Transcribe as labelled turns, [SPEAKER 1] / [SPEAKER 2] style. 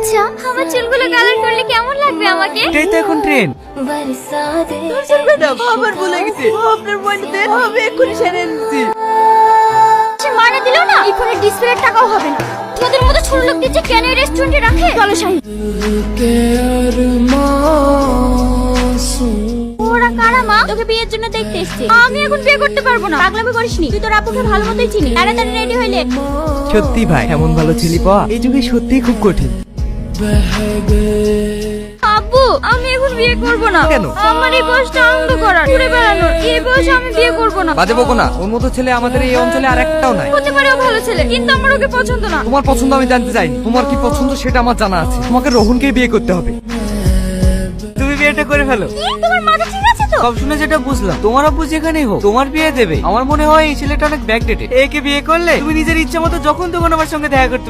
[SPEAKER 1] আচ্ছা আমার চুলগুলো কালার করলে কেমন লাগবে আমাকে?
[SPEAKER 2] এটাই তো এখন ট্রেন্ড।
[SPEAKER 3] ম্যাডাম আবার ভুলে গেছি, আপনার মনিতে আমি এক্ষুনি সেরে এনেছি।
[SPEAKER 1] সে মানে দিল না, এই ফোনের ডিসপ্লের টাকাও হবে না। তোদের মতো ছোট লোক দিচ্ছে কেন এই রেস্টুরেন্টে রাখে? চলো শাহিন। ওরা কারা মা? তোকে বিয়ের জন্য দেখতে এসেছে। আমি এখন বিয়ে করতে পারবো না। পাগলামি করিসনি, তুই তোর আপুকে ভালো মতোই চিনিস। তাড়াতাড়ি রেডি হইলে।
[SPEAKER 2] সত্যি ভাই, এমন ভালো ছেলে পাওয়া এই যুগে সত্যিই খুব কঠিন।
[SPEAKER 1] আব্বু আমি এখন বিয়ে করব না।
[SPEAKER 2] কেন?
[SPEAKER 1] আমার এই বয়সটা আনন্দ করার, ঘুরে বেড়ানোর। এই বয়সে আমি বিয়ে করব না।
[SPEAKER 2] বাজে বকো না, ওর মতো ছেলে আমাদের এই অঞ্চলে আর একটাও নাই।
[SPEAKER 1] হতে পারে ও ভালো ছেলে, কিন্তু আমার ওকে পছন্দ না।
[SPEAKER 2] তোমার পছন্দ আমি জানতে চাইনি, তোমার কি পছন্দ সেটা আমার জানা আছে। তোমাকে রোহনকে বিয়ে করতে হবে। তুমি বিয়েটা করে ফেলো।
[SPEAKER 1] কি? তোমার মাথা ঠিক আছে তো?
[SPEAKER 2] সব শুনে যেটা বুঝলাম, তোমার আব্বু যেখানেই হোক তোমার বিয়ে দেবে। আমার মনে হয় এই ছেলেটা অনেক ব্যাকডেটেড। একে বিয়ে করলে তুমি নিজের ইচ্ছা মতো যখন তখন আমার সঙ্গে দেখা করতে